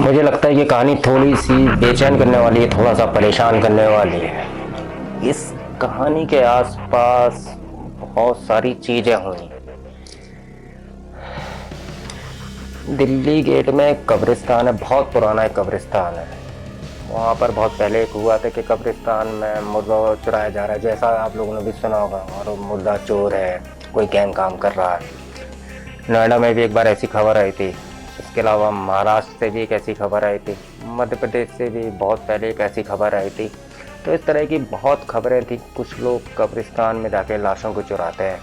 मुझे लगता है कि कहानी थोड़ी सी बेचैन करने वाली है, थोड़ा सा परेशान करने वाली है। इस कहानी के आसपास बहुत सारी चीजें हुई। दिल्ली गेट में एक कब्रिस्तान है, बहुत पुराना एक कब्रिस्तान है। वहाँ पर बहुत पहले एक हुआ था कि कब्रिस्तान में मुर्दा चुराया जा रहा है, जैसा आप लोगों ने भी सुना होगा, और मुर्दा चोर है, कोई गैंग काम कर रहा है। नोएडा में भी एक बार ऐसी खबर आई थी। इसके अलावा महाराष्ट्र से भी एक ऐसी खबर आई थी, मध्य प्रदेश से भी बहुत पहले एक ऐसी खबर आई थी। तो इस तरह की बहुत खबरें थी। कुछ लोग कब्रिस्तान में जाके लाशों को चुराते हैं।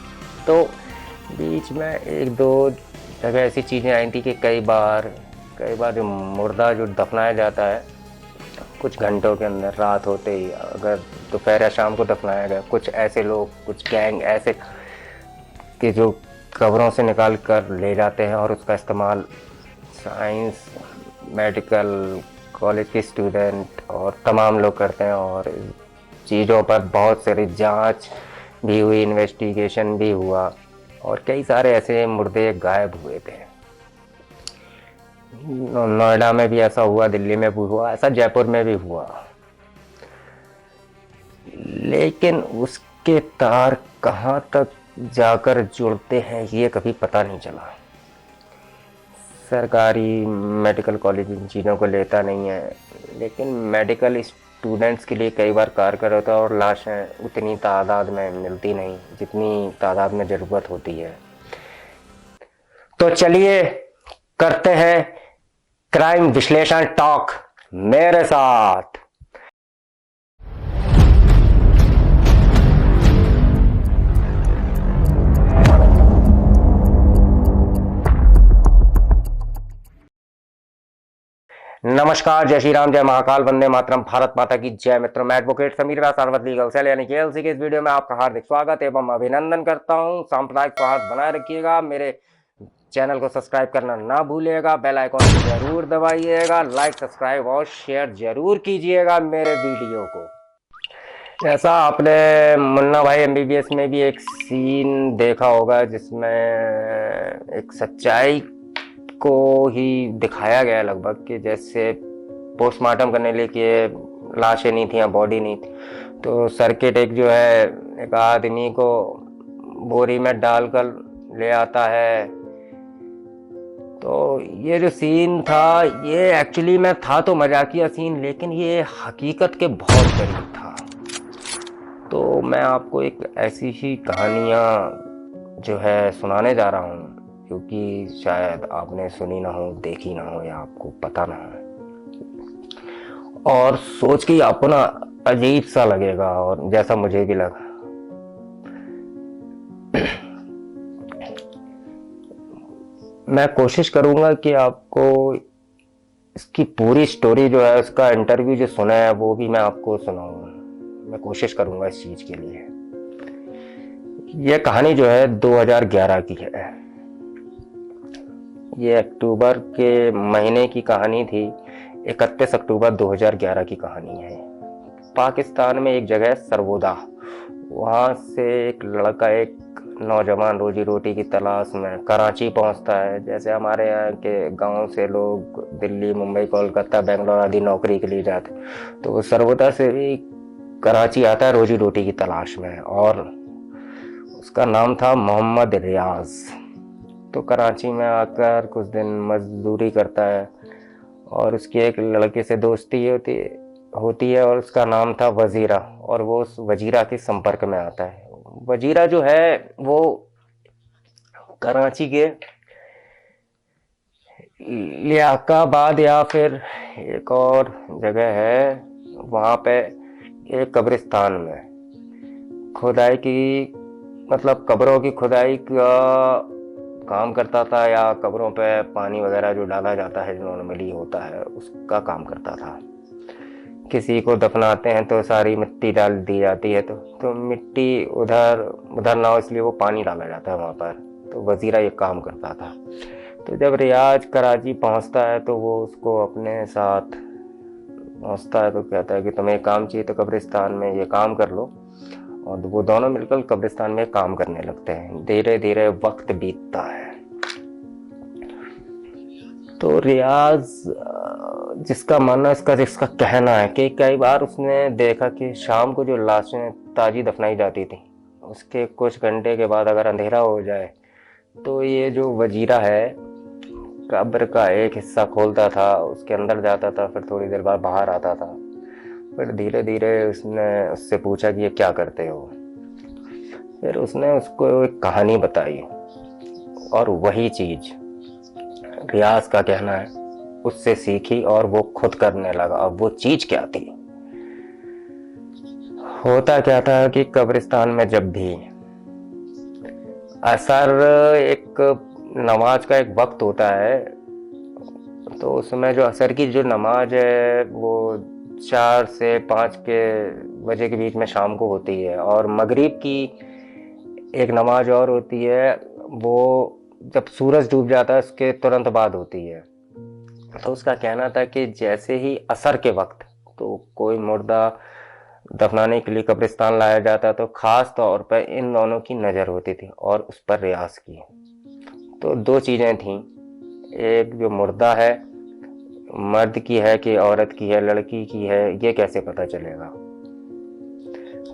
तो बीच में एक दो जगह ऐसी चीज़ें आई थी कि कई बार जो मुर्दा जो दफनाया जाता है, कुछ घंटों के अंदर, रात होते ही, अगर दोपहर या शाम को दफनाया गया, कुछ ऐसे लोग, कुछ गैंग ऐसे कि जो कब्रों से निकाल कर ले जाते हैं और उसका इस्तेमाल साइंस, मेडिकल, कॉलेज के स्टूडेंट और तमाम लोग करते हैं। और चीज़ों पर बहुत सारी जांच भी हुई, इन्वेस्टिगेशन भी हुआ, और कई सारे ऐसे मुर्दे गायब हुए थे। नोएडा में भी ऐसा हुआ, दिल्ली में भी हुआ, ऐसा जयपुर में भी हुआ। लेकिन उसके तार कहाँ तक जाकर जुड़ते हैं ये कभी पता नहीं चला। सरकारी मेडिकल कॉलेज इन चीज़ों को लेता नहीं है, लेकिन मेडिकल स्टूडेंट्स के लिए कई बार कारगर होता है। और लाशें उतनी तादाद में मिलती नहीं जितनी तादाद में ज़रूरत होती है। तो चलिए करते हैं क्राइम विश्लेषण टॉक मेरे साथ। नमस्कार, जय श्री राम, जय महाकाल, वंदे मातरम, भारत माता की जय। मित्रों, मैं एडवोकेट समीर व्यास सार्वत लीगल सेल यानी कि एलसी के इस वीडियो में आपका हार्दिक स्वागत एवं अभिनंदन करता हूं। सांप्रदायिक सौहार्द बनाए रखिएगा, मेरे चैनल को सब्सक्राइब करना ना भूलिएगा, बेल आइकॉन जरूर दबाइएगा, लाइक, सब्सक्राइब और शेयर जरूर कीजिएगा मेरे वीडियो को। जैसा आपने मुन्ना भाई एमबीबीएस में भी एक सीन देखा होगा जिसमें एक सच्चाई को ही दिखाया गया लगभग, कि जैसे पोस्टमार्टम करने के लिए लाशें नहीं थी या बॉडी नहीं थी, तो सर्किट एक जो है एक आदमी को बोरी में डालकर ले आता है। तो ये जो सीन था, ये एक्चुअली में था तो मजाकिया सीन, लेकिन ये हकीकत के बहुत करीब था। तो मैं आपको एक ऐसी ही कहानियाँ जो है सुनाने जा रहा हूँ, क्योंकि शायद आपने सुनी ना हो, देखी ना हो, या आपको पता ना हो, और सोच के आपको ना अजीब सा लगेगा, और जैसा मुझे भी लगा। मैं कोशिश करूंगा कि आपको इसकी पूरी स्टोरी जो है, उसका इंटरव्यू जो सुना है वो भी मैं आपको सुनाऊंगा। मैं कोशिश करूंगा इस चीज के लिए। यह कहानी जो है 2011 की है। ये अक्टूबर के महीने की कहानी थी। 31 अक्टूबर 2011 की कहानी है। पाकिस्तान में एक जगह सरगोदा, वहाँ से एक लड़का, एक नौजवान रोजी रोटी की तलाश में कराची पहुँचता है। जैसे हमारे यहाँ के गांव से लोग दिल्ली, मुंबई, कोलकाता, बेंगलोर आदि नौकरी के लिए जाते, तो वो सरगोदा से भी कराची आता है रोजी रोटी की तलाश में। और उसका नाम था मोहम्मद रियाज। तो कराची में आकर कुछ दिन मजदूरी करता है, और उसकी एक लड़के से दोस्ती होती है, और उसका नाम था वजीरा। और वो उस वजीरा के संपर्क में आता है। वजीरा जो है वो कराची के लियाकाबाद या फिर एक और जगह है, वहाँ पे एक कब्रिस्तान में खुदाई की, मतलब कब्रों की खुदाई का काम करता था, या कब्रों पे पानी वगैरह जो डाला जाता है, जो नॉर्मली होता है, उसका काम करता था। किसी को दफनाते हैं तो सारी मिट्टी डाल दी जाती है, तो मिट्टी उधर ना हो, इसलिए वो पानी डाला जाता है वहाँ पर। तो वजीरा ये काम करता था। तो जब रियाज कराची पहुँचता है तो वो उसको अपने साथ पहुँचता है, तो कहता है कि तुम्हें काम चाहिए तो कब्रिस्तान में ये काम कर लो। और वो दोनों मिलकर कब्रिस्तान में काम करने लगते हैं। धीरे धीरे वक्त बीतता है। तो रियाज जिसका मानना इसका जिसका कहना है कि कई बार उसने देखा कि शाम को जो लाशें ताजी दफनाई जाती थी, उसके कुछ घंटे के बाद अगर अंधेरा हो जाए तो ये जो वजीरा है कब्र का एक हिस्सा खोलता था, उसके अंदर जाता था, फिर थोड़ी देर बाद बाहर आता था। फिर धीरे धीरे उसने उससे पूछा कि ये क्या करते हो। फिर उसने उसको एक कहानी बताई और वही चीज रियाज का कहना है उससे सीखी और वो खुद करने लगा। अब वो चीज क्या थी? होता क्या था कि कब्रिस्तान में जब भी असर एक नमाज का एक वक्त होता है, तो उसमें जो असर की जो नमाज है वो 4 से 5 के बजे के बीच में शाम को होती है, और मगरिब की एक नमाज और होती है, वो जब सूरज डूब जाता है उसके तुरंत बाद होती है। तो उसका कहना था कि जैसे ही असर के वक्त तो कोई मुर्दा दफनाने के लिए कब्रिस्तान लाया जाता तो खास तौर पर इन दोनों की नज़र होती थी और उस पर रियाज की। तो दो चीज़ें थीं, एक जो मुर्दा है मर्द की है कि औरत की है, लड़की की है, ये कैसे पता चलेगा।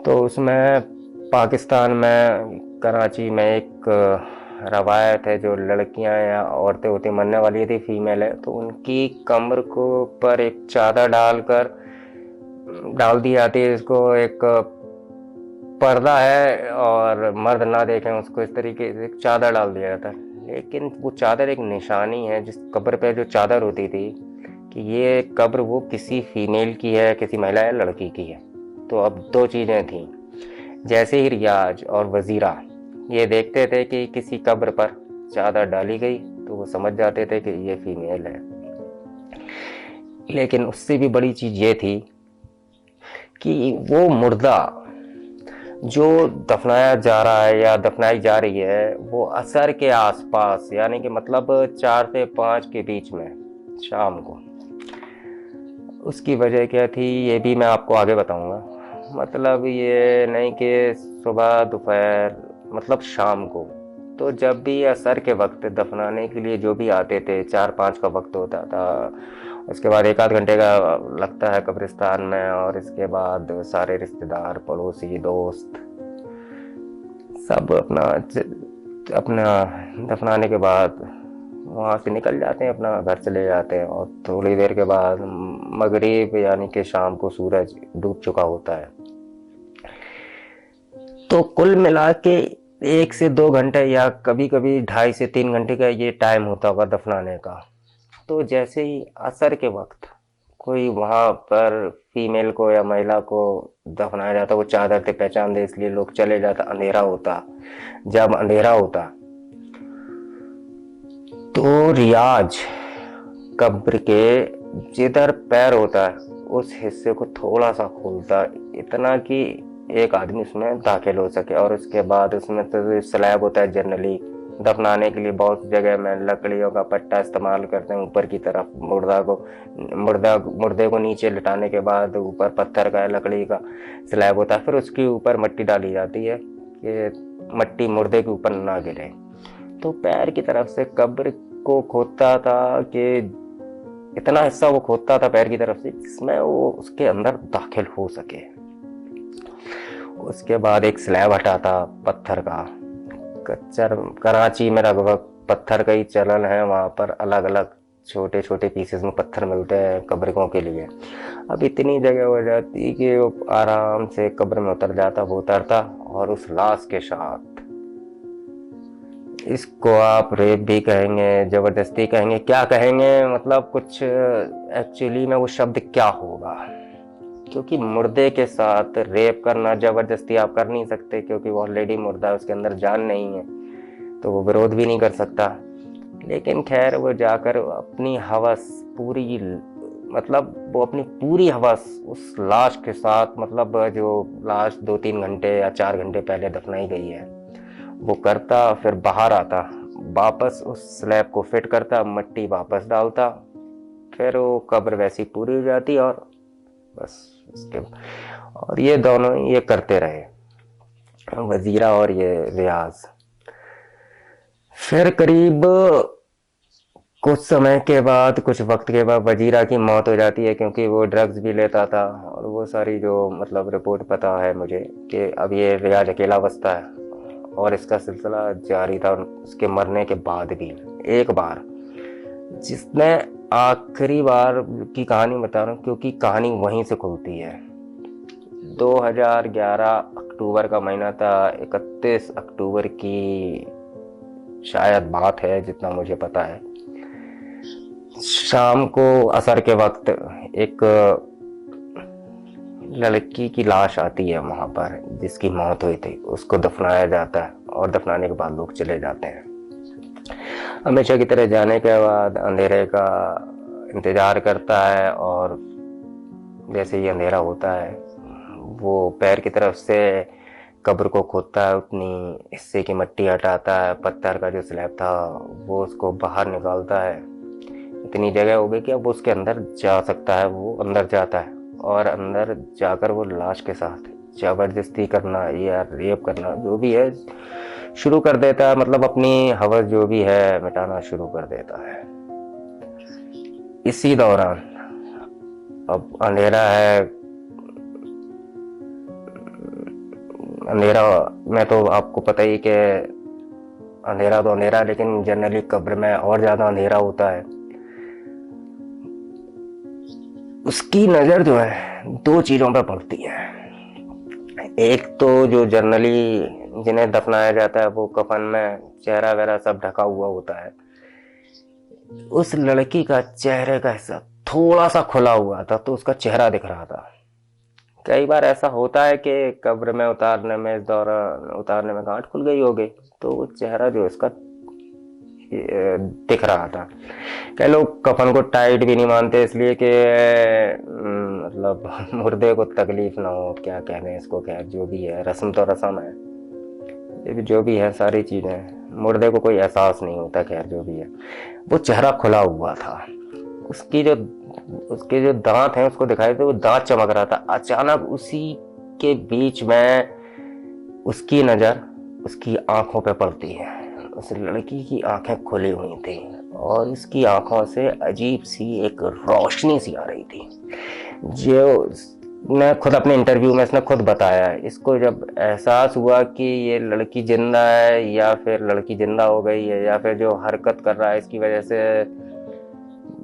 तो उसमें पाकिस्तान में कराची में एक रवायत है, जो लड़कियां या औरतें होती मरने वाली थी, फीमेल है, तो उनकी कमर को पर एक चादर डाल दी जाती है। इसको एक पर्दा है और मर्द ना देखें उसको, इस तरीके से एक चादर डाल दिया जाता है। लेकिन वो चादर एक निशानी है, जिस कब्र पे जो चादर होती थी कि ये कब्र वो किसी फीमेल की है, किसी महिला या लड़की की है। तो अब दो चीज़ें थीं, जैसे ही रियाज और वजीरा ये देखते थे कि किसी कब्र पर चादर डाली गई तो वो समझ जाते थे कि ये फीमेल है। लेकिन उससे भी बड़ी चीज़ ये थी कि वो मुर्दा जो दफनाया जा रहा है या दफनाई जा रही है वो असर के आसपास, यानी कि मतलब 4 से 5 के बीच में शाम को। उसकी वजह क्या थी ये भी मैं आपको आगे बताऊंगा। मतलब ये नहीं कि सुबह दोपहर, मतलब शाम को। तो जब भी असर के वक्त दफनाने के लिए जो भी आते थे, 4-5 का वक्त होता था, उसके बाद 1 आध घंटे का लगता है कब्रिस्तान में, और इसके बाद सारे रिश्तेदार, पड़ोसी, दोस्त सब अपना अपना दफनाने के बाद वहाँ से निकल जाते हैं, अपना घर चले जाते हैं। और थोड़ी देर के बाद मगरिब यानी कि शाम को सूरज डूब चुका होता है। तो कुल मिला के 1 से 2 घंटे या कभी कभी 2.5 से 3 घंटे का ये टाइम होता होगा दफनाने का। तो जैसे ही असर के वक्त कोई वहाँ पर फीमेल को या महिला को दफनाया जाता, वो चादर से पहचान दे इसलिए लोग चले जाता। अंधेरा होता, जब अंधेरा होता तो रियाज कब्र के जिधर पैर होता है उस हिस्से को थोड़ा सा खोलता, इतना कि एक आदमी उसमें दाखिल हो सके। और उसके बाद उसमें तो स्लैब होता है, जनरली दफनाने के लिए बहुत जगह में लकड़ियों का पट्टा इस्तेमाल करते हैं ऊपर की तरफ। मुर्दे को नीचे लिटाने के बाद ऊपर पत्थर का लकड़ी का स्लैब होता है, फिर उसके ऊपर मिट्टी डाली जाती है कि मिट्टी मुर्दे के ऊपर ना गिरे। तो पैर की तरफ से कब्र को खोदता था कि इतना हिस्सा वो खोदता था पैर की तरफ से जिसमें वो उसके अंदर दाखिल हो सके। उसके बाद एक स्लैब हटाता पत्थर का। कराची में लगभग पत्थर का ही चलन है, वहाँ पर अलग अलग छोटे छोटे पीसेस में पत्थर मिलते हैं कब्रियों के लिए। अब इतनी जगह हो जाती कि वो आराम से कब्र में उतर जाता। वो उतरता और उस लाश के साथ, इसको आप रेप भी कहेंगे, जबरदस्ती कहेंगे, क्या कहेंगे, मतलब कुछ एक्चुअली में वो शब्द क्या होगा, क्योंकि मुर्दे के साथ रेप करना जबरदस्ती आप कर नहीं सकते, क्योंकि वो ऑलरेडी मुर्दा है, उसके अंदर जान नहीं है, तो वो विरोध भी नहीं कर सकता। लेकिन खैर वो जाकर अपनी हवस पूरी, मतलब वो अपनी पूरी हवस उस लाश के साथ, मतलब जो लाश 2-3 घंटे या 4 घंटे पहले दफनाई गई है वो करता। फिर बाहर आता, वापस उस स्लैब को फिट करता, मिट्टी वापस डालता, फिर वो कब्र वैसी पूरी हो जाती और बस उसके। और ये दोनों ये करते रहे, वजीरा और ये रियाज। फिर करीब कुछ समय के बाद, कुछ वक्त के बाद वजीरा की मौत हो जाती है, क्योंकि वो ड्रग्स भी लेता था। और वो सारी जो मतलब रिपोर्ट पता है मुझे कि अब ये रियाज अकेला बसता है, और इसका सिलसिला जारी था उसके मरने के बाद भी। एक बार जिसने आखिरी बार की कहानी बता रहा हूँ, क्योंकि कहानी वहीं से खुलती है। 2011 अक्टूबर का महीना था, 31 अक्टूबर की शायद बात है, जितना मुझे पता है। शाम को असर के वक्त एक लड़की की लाश आती है वहां पर, जिसकी मौत हुई थी। उसको दफनाया जाता है, और दफनाने के बाद लोग चले जाते हैं। हमेशा की तरह जाने के बाद अंधेरे का इंतजार करता है, और जैसे ही अंधेरा होता है वो पैर की तरफ से कब्र को खोदता है, उतनी हिस्से की मिट्टी हटाता है, पत्थर का जो स्लैब था वो उसको बाहर निकालता है। इतनी जगह हो गई कि अब उसके अंदर जा सकता है। वो अंदर जाता है, और अंदर जाकर वो लाश के साथ जबरदस्ती करना या रेप करना जो भी है शुरू कर देता है। मतलब अपनी हवस जो भी है मिटाना शुरू कर देता है। इसी दौरान अब अंधेरा है, अंधेरा में तो आपको पता ही कि अंधेरा तो अंधेरा, लेकिन जनरली कब्र में और ज्यादा अंधेरा होता है। उसकी नजर जो है दो चीजों पर पड़ती है। एक तो जो जनरली जिन्हें दफनाया जाता है वो कफन में चेहरा वगैरह सब ढका हुआ होता है। उस लड़की का चेहरे का हिस्सा थोड़ा सा खुला हुआ था, तो उसका चेहरा दिख रहा था। कई बार ऐसा होता है कि कब्र में उतारने में, इस दौरान उतारने में गांठ खुल गई हो गई, तो वो चेहरा जो इसका दिख रहा था। कई लोग कफन को टाइट भी नहीं मानते, इसलिए कि मतलब मुर्दे को तकलीफ ना हो, क्या कहने हैं इसको, खैर जो भी है, रस्म तो रस्म है। ये भी जो भी है सारी चीजें, मुर्दे को कोई एहसास नहीं होता, खैर जो भी है। वो चेहरा खुला हुआ था। उसकी जो उसके जो दांत हैं उसको दिखाई दे, वो दांत चमक रहा था। अचानक उसी के बीच में उसकी नजर उसकी आंखों पे पड़ती है। उस लड़की की आंखें खुली हुई थी, और उसकी आंखों से अजीब सी एक रोशनी सी आ रही थी। जो ने खुद अपने इंटरव्यू में इसने खुद बताया है। इसको जब एहसास हुआ कि ये लड़की जिंदा है, या फिर लड़की जिंदा हो गई है, या फिर जो हरकत कर रहा है इसकी वजह से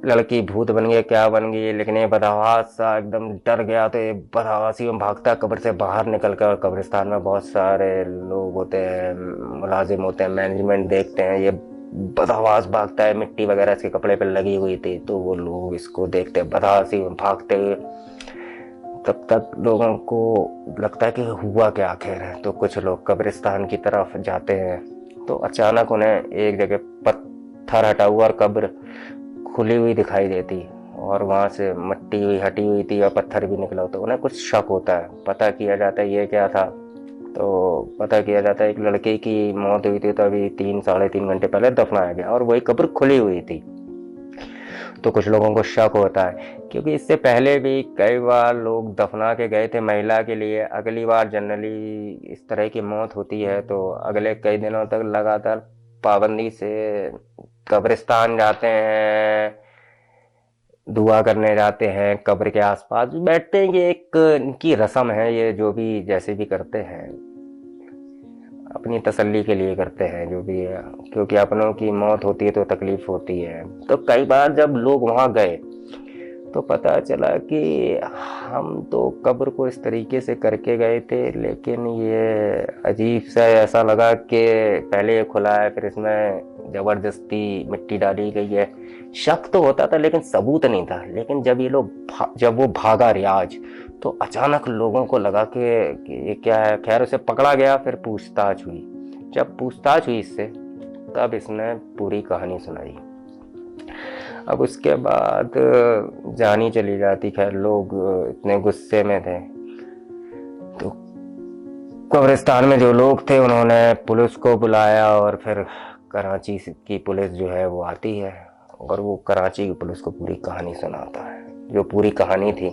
लड़की भूत बन गई, क्या बन गई, लेकिन ये बदहवास सा एकदम डर गया। तो ये बदहवासी में भागता कब्र से बाहर निकल कर, कब्रिस्तान में बहुत सारे लोग होते हैं, मुलाजिम होते हैं, मैनेजमेंट देखते हैं, ये बदहवास भागता है, मिट्टी वगैरह इसके कपड़े पर लगी हुई थी, तो वो लोग इसको देखते बदहवासी में भागते हुए। तब तक लोगों को लगता है कि हुआ क्या आखिर है, तो कुछ लोग कब्रिस्तान की तरफ जाते हैं। तो अचानक उन्हें एक जगह पत्थर हटा हुआ और कब्र खुली हुई दिखाई देती, और वहां से मिट्टी हुई हटी हुई थी और पत्थर भी निकला। तो उन्हें कुछ शक होता है, पता किया जाता है ये क्या था। तो पता किया जाता है एक लड़के की मौत हुई थी, तो अभी 3-3.5 घंटे पहले दफनाया गया, और वही कब्र खुली हुई थी। तो कुछ लोगों को शक होता है, क्योंकि इससे पहले भी कई बार लोग दफना के गए थे महिला के लिए। अगली बार जनरली इस तरह की मौत होती है तो अगले कई दिनों तक लगातार पाबंदी से कब्रिस्तान जाते हैं, दुआ करने जाते हैं, कब्र के आसपास बैठते हैं। ये एक इनकी रस्म है, ये जो भी जैसे भी करते हैं अपनी तसल्ली के लिए करते हैं, जो भी है, क्योंकि अपनों की मौत होती है तो तकलीफ होती है। तो कई बार जब लोग वहां गए तो पता चला कि हम तो कब्र को इस तरीके से करके गए थे, लेकिन ये अजीब सा ऐसा लगा कि पहले ये खुला है, फिर इसमें जबरदस्ती मिट्टी डाली गई है। शक तो होता था लेकिन सबूत नहीं था। लेकिन जब ये लोग जब वो भागा रियाज, तो अचानक लोगों को लगा कि ये क्या है। खैर उसे पकड़ा गया, फिर पूछताछ हुई। जब पूछताछ हुई इससे, तब इसने पूरी कहानी सुनाई। अब उसके बाद जानी चली जाती। खैर लोग इतने गुस्से में थे, तो कब्रिस्तान में जो लोग थे उन्होंने पुलिस को बुलाया, और फिर कराची की पुलिस जो है वो आती है, और वो कराची की पुलिस को पूरी कहानी सुनाता है। जो पूरी कहानी थी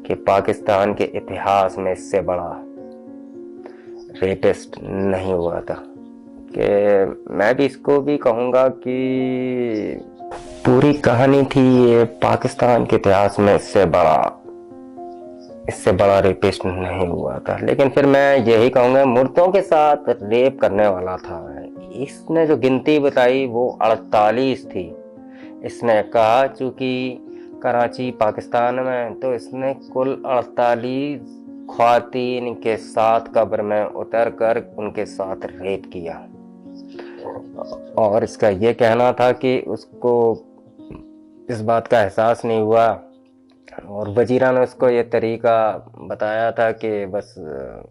कि पाकिस्तान के इतिहास में इससे बड़ा रेपिस्ट नहीं हुआ था। कि मैं भी इसको भी कहूँगा कि पूरी कहानी थी ये। पाकिस्तान के इतिहास में इससे बड़ा रेपिस्ट नहीं हुआ था। लेकिन फिर मैं यही कहूँगा, मुर्दों के साथ रेप करने वाला था। इसने जो गिनती बताई वो 48 थी। इसने कहा चूंकि कराची पाकिस्तान में, तो इसने कुल 48 ख्वातीन के साथ कब्र में उतर कर उनके साथ रेप किया। और इसका ये कहना था कि उसको इस बात का एहसास नहीं हुआ, और वजीरा ने उसको ये तरीका बताया था कि बस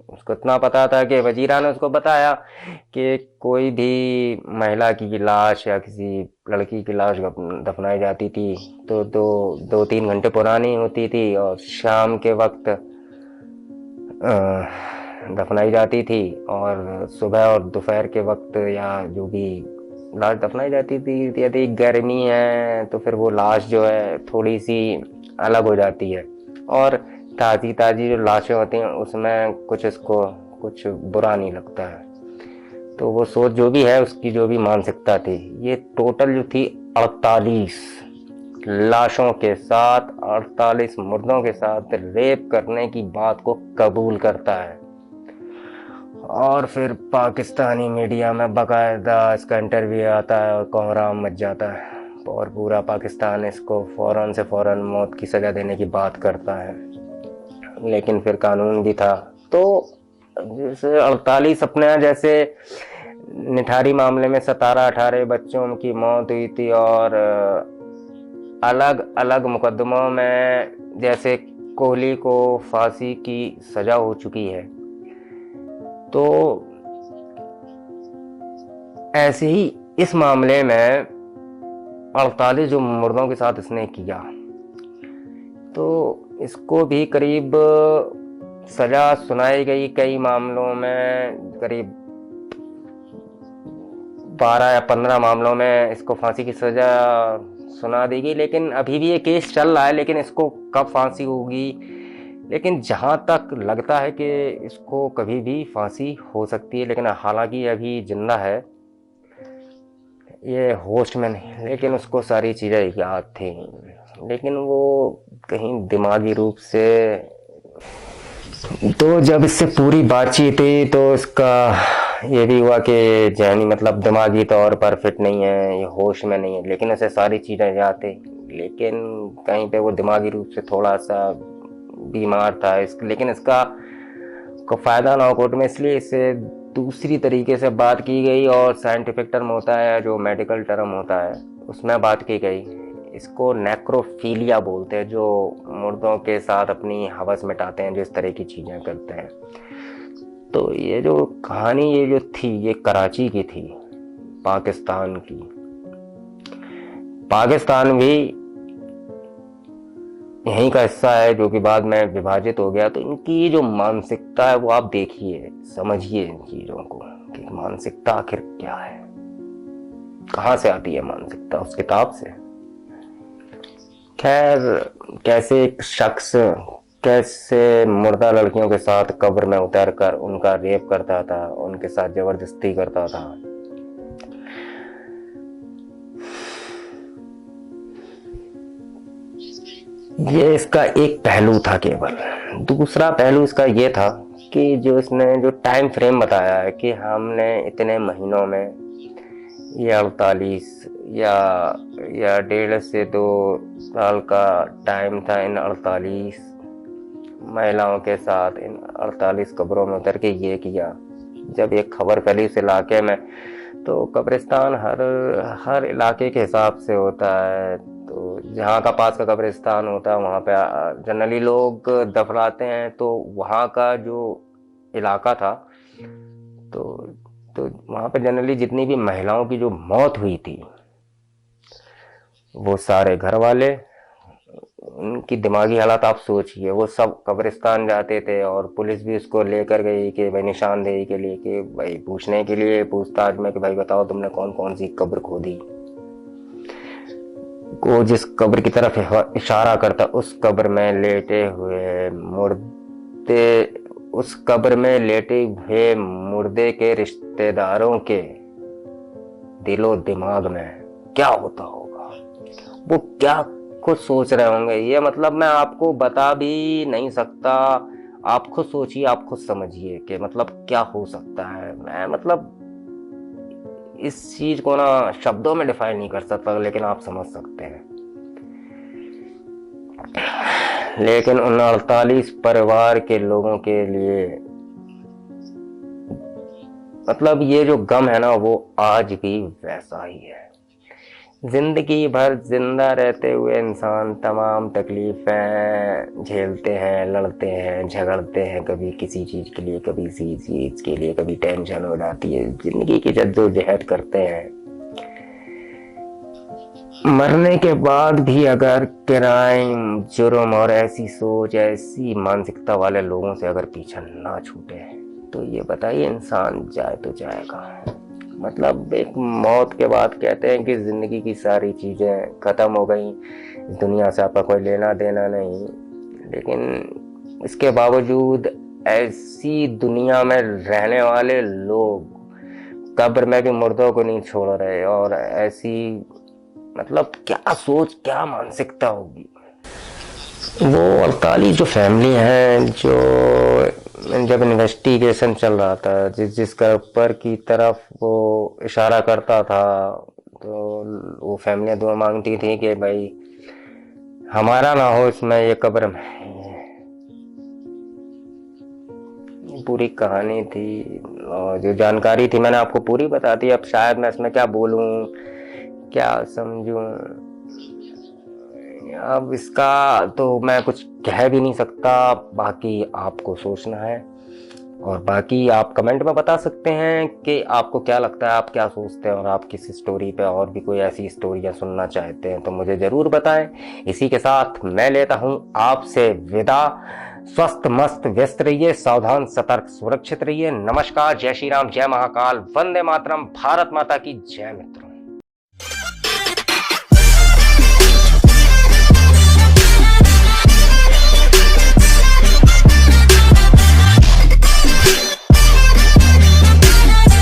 उसको इतना पता था कि वजीरा ने उसको बताया कि कोई भी महिला की लाश या किसी लड़की की लाश दफनाई जाती थी तो 2-3 घंटे पुरानी होती थी, और शाम के वक्त दफनाई जाती थी, और सुबह और दोपहर के वक्त या जो भी लाश दफनाई जाती थी, यदि गर्मी है तो फिर वो लाश जो है थोड़ी सी अलग हो जाती है, और ताज़ी ताज़ी जो लाशें होती हैं उसमें कुछ बुरा नहीं लगता है। तो वो सोच जो भी है, उसकी जो भी मानसिकता थी, ये टोटल जो थी 48 लाशों के साथ, 48 मुर्दों के साथ रेप करने की बात को कबूल करता है। और फिर पाकिस्तानी मीडिया में बाकायदा इसका इंटरव्यू आता है और कोहराम मच जाता है, और पूरा पाकिस्तान इसको फ़ौरन से फ़ौरन मौत की सज़ा देने की बात करता है। लेकिन फिर कानून भी था। तो जैसे 48 अपने जैसे निठारी मामले में 17-18 बच्चों की मौत हुई थी, और अलग अलग मुकदमों में जैसे कोहली को फांसी की सज़ा हो चुकी है, तो ऐसे ही इस मामले में 48 जो मुर्दों के साथ इसने किया, तो इसको भी करीब सज़ा सुनाई गई। कई मामलों में करीब 12 या 15 मामलों में इसको फांसी की सज़ा सुना दी गई। लेकिन अभी भी ये केस चल रहा है, लेकिन इसको कब फांसी होगी, लेकिन जहाँ तक लगता है कि इसको कभी भी फांसी हो सकती है। लेकिन हालांकि अभी जिंदा है, ये होश में नहीं, लेकिन उसको सारी चीज़ें याद थी, लेकिन वो कहीं दिमागी रूप से। तो जब इससे पूरी बातचीत हुई तो इसका ये भी हुआ कि जहनी मतलब दिमागी तौर पर फिट नहीं है, ये होश में नहीं है, लेकिन उसे सारी चीज़ें याद थी। लेकिन कहीं पे वो दिमागी रूप से थोड़ा सा बीमार था। लेकिन इसका को फ़ायदा ना हो कोर्ट में, इसलिए इसे दूसरी तरीके से बात की गई, और साइंटिफिक टर्म होता है जो मेडिकल टर्म होता है उसमें बात की गई। इसको नेक्रोफीलिया बोलते हैं, जो मुर्दों के साथ अपनी हवस मिटाते हैं, जिस तरह की चीज़ें करते हैं। तो ये जो कहानी ये जो थी, ये कराची की थी, पाकिस्तान की। पाकिस्तान भी यहीं का हिस्सा है, जो कि बाद में विभाजित हो गया। तो इनकी जो मानसिकता है वो आप देखिए, समझिए इन चीज़ों को कि मानसिकता आखिर क्या है, कहाँ से आती है मानसिकता, उस किताब से। खैर, कैसे एक शख्स कैसे मुर्दा लड़कियों के साथ कब्र में उतर कर उनका रेप करता था, उनके साथ जबरदस्ती करता था। ये इसका एक पहलू था केवल। दूसरा पहलू इसका ये था कि जो इसने जो टाइम फ्रेम बताया है कि हमने इतने महीनों में ये 48 या 1.5 से 2 साल का टाइम था इन 48 महिलाओं के साथ, इन 48 कब्रों में उतर के ये किया। जब एक खबर फैली उस इलाके में, तो कब्रिस्तान हर इलाके के हिसाब से होता है। तो जहाँ का पास का कब्रिस्तान होता है वहाँ पे जनरली लोग दफनाते हैं। तो वहाँ का जो इलाका था, तो वहाँ पे जनरली जितनी भी महिलाओं की जो मौत हुई थी, वो सारे घर वाले, उनकी दिमागी हालत आप सोचिए, वो सब कब्रिस्तान जाते थे, और पुलिस भी उसको लेकर गई कि भाई निशानदेही के लिए, कि भाई पूछने के लिए, पूछताछ में कि भाई बताओ तुमने कौन कौन सी कब्र खोदी। को जिस कब्र की तरफ इशारा करता, उस कब्र में लेटे हुए मुर्दे, उस कब्र में लेटे हुए मुर्दे के रिश्तेदारों के दिलो दिमाग में क्या होता होगा। वो क्या खुद सोच रहे होंगे, ये मतलब मैं आपको बता भी नहीं सकता। आप खुद सोचिए, आप खुद समझिए कि मतलब क्या हो सकता है। मैं मतलब इस चीज को ना शब्दों में डिफाइन नहीं कर सकता, लेकिन आप समझ सकते हैं। लेकिन उन 48 परिवार के लोगों के लिए मतलब ये जो गम है ना, वो आज भी वैसा ही है। जिंदगी भर जिंदा रहते हुए इंसान तमाम तकलीफें झेलते हैं, लड़ते हैं, झगड़ते हैं, कभी किसी चीज के लिए, कभी किसी चीज के लिए, कभी टेंशन हो जाती है, जिंदगी की जद्दोजहद करते हैं। मरने के बाद भी अगर क्राइम, जुर्म और ऐसी सोच, ऐसी मानसिकता वाले लोगों से अगर पीछा ना छूटे, तो ये बताइए इंसान जाए तो जाएगा। मतलब एक मौत के बाद कहते हैं कि जिंदगी की सारी चीजें खत्म हो गई, इस दुनिया से आपका कोई लेना देना नहीं, लेकिन इसके बावजूद ऐसी दुनिया में रहने वाले लोग कब्र में भी मुर्दों को नहीं छोड़ रहे। और ऐसी मतलब क्या सोच, क्या मानसिकता होगी। वो 48 जो फैमिली हैं, जो जब इन्वेस्टिगेशन चल रहा था, जिस पर की तरफ वो इशारा करता था, तो वो फैमिलियां दुआ मांगती थी कि भाई हमारा ना हो इसमें, ये कब्र में। पूरी कहानी थी और जो जानकारी थी मैंने आपको पूरी बता दी। अब शायद मैं इसमें क्या बोलूं, क्या समझूं, अब इसका तो मैं कुछ कह भी नहीं सकता। बाकी आपको सोचना है, और बाकी आप कमेंट में बता सकते हैं कि आपको क्या लगता है, आप क्या सोचते हैं, और आप किस स्टोरी पे और भी कोई ऐसी स्टोरियां सुनना चाहते हैं तो मुझे जरूर बताएं। इसी के साथ मैं लेता हूं आपसे विदा। स्वस्थ मस्त व्यस्त रहिए, सावधान सतर्क सुरक्षित रहिए। नमस्कार, जय श्री राम, जय महाकाल, वंदे मातरम, भारत माता की जय। मित्रों।